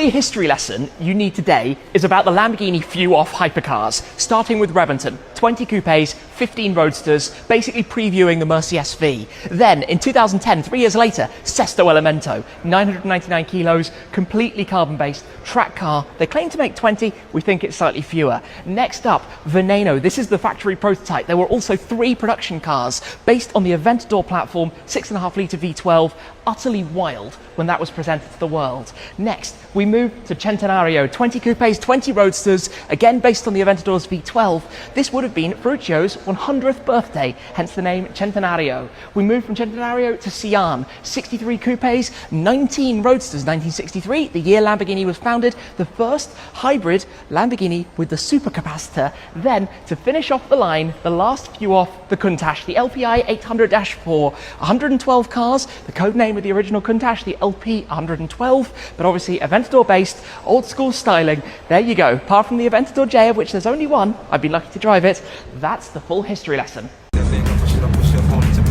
only history lesson you need today is about the Lamborghini few-off hypercars, starting with Rebenton, 20 coupes, 15 roadsters, basically previewing the Mercy SV. Then, in 2010, 3 years later, Sesto Elemento, 999 kilos, completely carbon-based, track car. They claim to make 20, we think it's slightly fewer. Next up, Veneno. This is the factory prototype. There were also 3 production cars based on the Aventador platform, 6.5-litre V12, utterly wild when that was presented to the world. Next, we move to Centenario, 20 coupes, 20 roadsters, again based on the Aventador's V12. This would have been Ferruccio's 100th birthday, hence the name Centenario. We move from Centenario to Sian, 63 coupes, 19 roadsters, 1963, the year Lamborghini was founded, the first hybrid Lamborghini with the supercapacitor. Then, to finish off the line, the last few off, the Countach, the LPI 800-4, 112 cars, the code name of the original Countach, the LP 112, but obviously Aventador based, old school styling. There you go. Apart from the Aventador J, of which there's only one, I've been lucky to drive it. That's the full history lesson.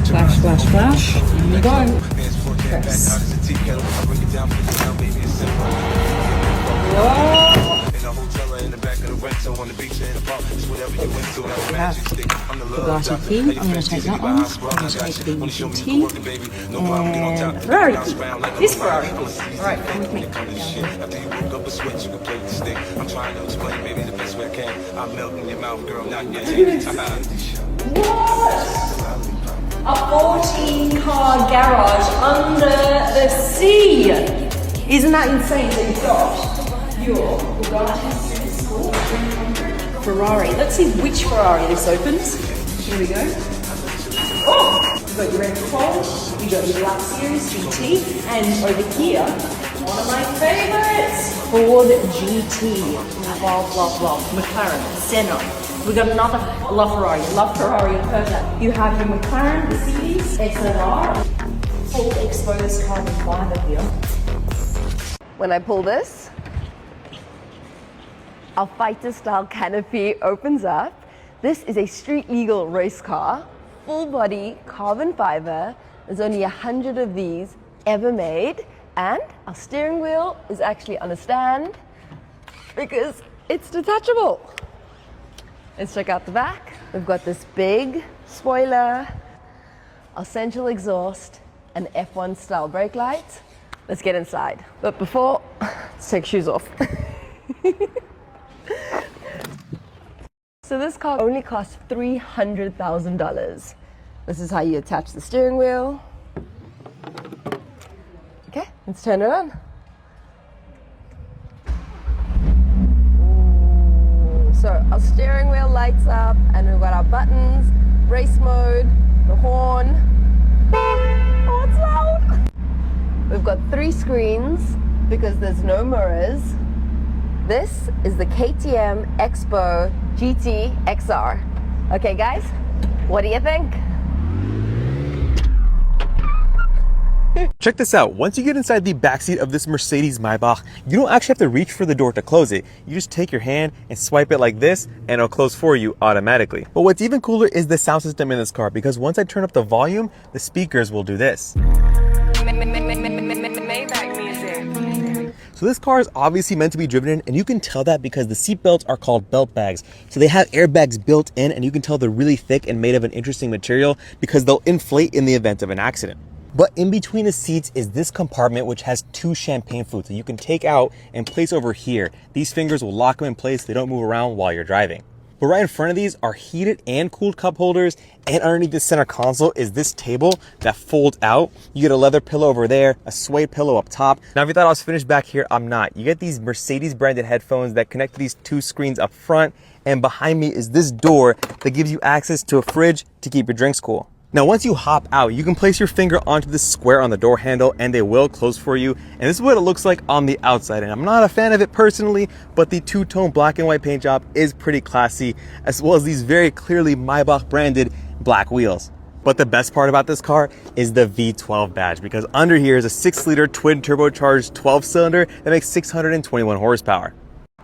Flash, flash, flash. Here we go. Press. We have Bugatti key. I'm going to take that one. I'm going to take the GT and Ferrari. This Ferrari. All right, come with me. What? A 14-car garage under the sea. Isn't that insane? So you've got your Bugatti Ferrari. Let's see which Ferrari this opens. Here we go. Oh! You've got your Red Bull, you've got your Black Series GT, and over here, one of my favorites, Ford GT. Blah, blah, blah. McLaren, Senna. We've got another LaFerrari in Persia. You have your McLaren, the Mercedes, XLR, full exposed carbon fiber here. When I pull this, our fighter-style canopy opens up. This is a street-legal race car, full-body carbon fiber. There's only 100 of these ever made, and our steering wheel is actually on a stand because it's detachable. Let's check out the back. We've got this big spoiler, our central exhaust, and F1-style brake lights. Let's get inside. But before, let's take shoes off. So this car only cost $300,000. This is how you attach the steering wheel. Okay, let's turn it on. Ooh, so our steering wheel lights up and we've got our buttons, race mode, the horn. Oh, it's loud! We've got 3 screens because there's no mirrors. This is the KTM Expo GT XR. Okay guys, what do you think? Check this out. Once you get inside the backseat of this Mercedes Maybach, you don't actually have to reach for the door to close it. You just take your hand and swipe it like this and it'll close for you automatically. But what's even cooler is the sound system in this car, because once I turn up the volume, the speakers will do this. So this car is obviously meant to be driven in, and you can tell that because the seat belts are called belt bags. So they have airbags built in, and you can tell they're really thick and made of an interesting material because they'll inflate in the event of an accident. But in between the seats is this compartment which has 2 champagne flutes that you can take out and place over here. These fingers will lock them in place, they don't move around while you're driving. But right in front of these are heated and cooled cup holders, and underneath the center console is this table that folds out. You get a leather pillow over there, a suede pillow up top. Now if you thought I was finished back here, I'm not. You get these Mercedes branded headphones that connect to these 2 screens up front, and behind me is this door that gives you access to a fridge to keep your drinks cool. Now once you hop out, you can place your finger onto this square on the door handle and they will close for you. And this is what it looks like on the outside. And I'm not a fan of it personally, but the 2-tone black and white paint job is pretty classy, as well as these very clearly Maybach branded black wheels. But the best part about this car is the V12 badge, because under here is a 6-liter twin turbocharged 12-cylinder that makes 621 horsepower.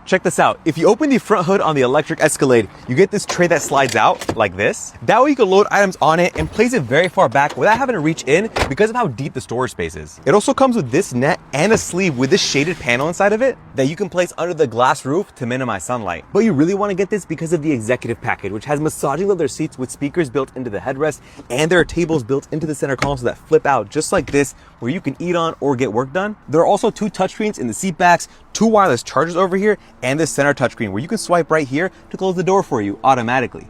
Check this out. If you open the front hood on the electric Escalade, you get this tray that slides out like this. That way you can load items on it and place it very far back without having to reach in because of how deep the storage space is. It also comes with this net and a sleeve with this shaded panel inside of it that you can place under the glass roof to minimize sunlight. But you really want to get this because of the executive package, which has massaging leather seats with speakers built into the headrest, and there are tables built into the center console that flip out just like this, where you can eat on or get work done. There are also 2 touchscreens in the seat backs, 2 wireless chargers over here, and this center touchscreen where you can swipe right here to close the door for you automatically.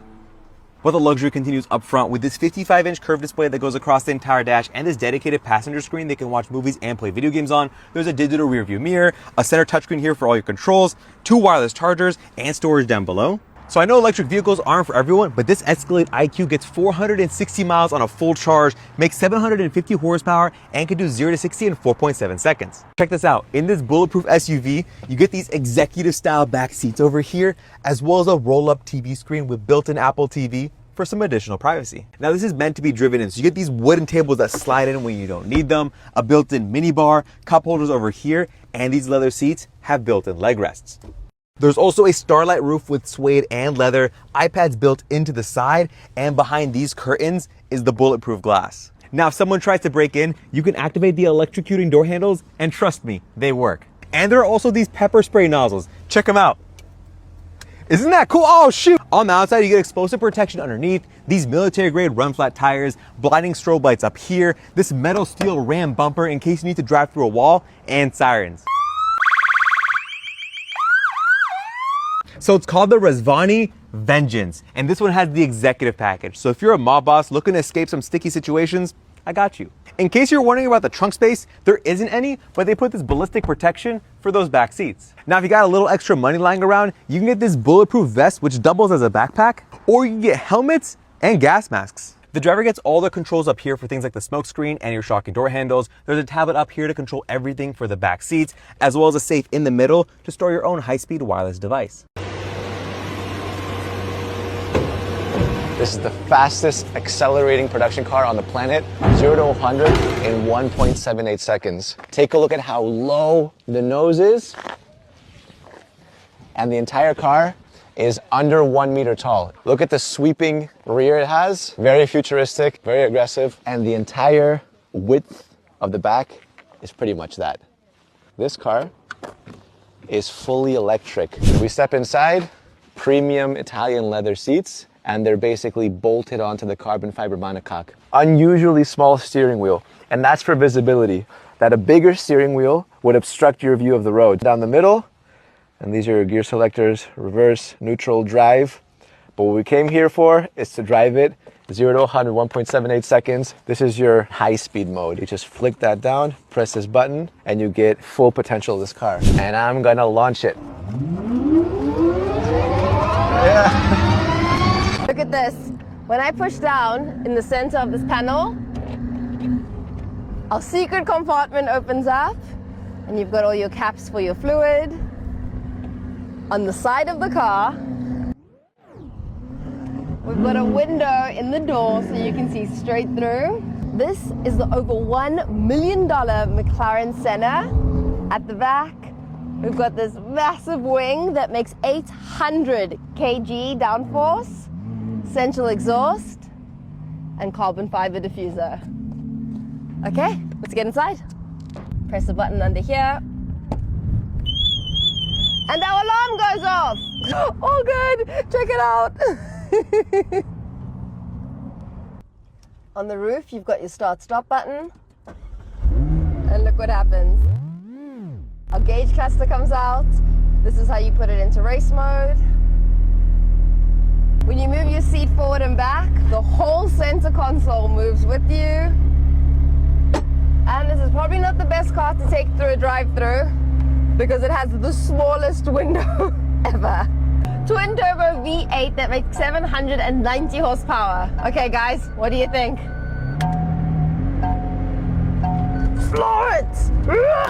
But the luxury continues up front with this 55-inch curved display that goes across the entire dash and this dedicated passenger screen they can watch movies and play video games on. There's a digital rear view mirror, a center touchscreen here for all your controls, 2 wireless chargers, and storage down below. So I know electric vehicles aren't for everyone, but this Escalade IQ gets 460 miles on a full charge, makes 750 horsepower, and can do 0 to 60 in 4.7 seconds. Check this out. In this bulletproof SUV, you get these executive style back seats over here, as well as a roll-up TV screen with built-in Apple TV for some additional privacy. Now this is meant to be driven in, so you get these wooden tables that slide in when you don't need them, a built-in mini bar, cup holders over here, and these leather seats have built-in leg rests. There's also a starlight roof with suede and leather, iPads built into the side, and behind these curtains is the bulletproof glass. Now, if someone tries to break in, you can activate the electrocuting door handles, and trust me, they work. And there are also these pepper spray nozzles. Check them out. Isn't that cool? Oh shoot! On the outside, you get explosive protection underneath, these military-grade run-flat tires, blinding strobe lights up here, this metal steel ram bumper in case you need to drive through a wall, and sirens. So it's called the Rezvani Vengeance, and this one has the executive package. So if you're a mob boss looking to escape some sticky situations, I got you. In case you're wondering about the trunk space, there isn't any, but they put this ballistic protection for those back seats. Now, if you got a little extra money lying around, you can get this bulletproof vest, which doubles as a backpack, or you can get helmets and gas masks. The driver gets all the controls up here for things like the smoke screen and your shocking door handles. There's a tablet up here to control everything for the back seats, as well as a safe in the middle to store your own high-speed wireless device. This is the fastest accelerating production car on the planet, 0 to 100 in 1.78 seconds. Take a look at how low the nose is, and the entire car is under 1 meter tall. Look at the sweeping rear it has, very futuristic, very aggressive, and the entire width of the back is pretty much that. This car is fully electric. We step inside, premium Italian leather seats, and they're basically bolted onto the carbon fiber monocoque. Unusually small steering wheel, and that's for visibility. That a bigger steering wheel would obstruct your view of the road. Down the middle, and these are your gear selectors, reverse, neutral, drive. But what we came here for is to drive it 0 to 100, 1.78 seconds. This is your high-speed mode. You just flick that down, press this button, and you get full potential of this car. And I'm gonna launch it. Yeah. Look at this. When I push down in the center of this panel, our secret compartment opens up, and you've got all your caps for your fluid. On the side of the car, we've got a window in the door so you can see straight through. This is the over $1 million McLaren Senna. At the back, we've got this massive wing that makes 800 kg downforce, central exhaust, and carbon fiber diffuser. Okay, let's get inside. Press the button under here, and our alarm goes off. Oh good, check it out. On the roof, you've got your start-stop button, and look what happens. Our gauge cluster comes out. This is how you put it into race mode. When you move your seat forward and back, the whole center console moves with you. And this is probably not the best car to take through a drive-through because it has the smallest window ever. Twin turbo V8 that makes 790 horsepower. Okay guys, what do you think? Floor it!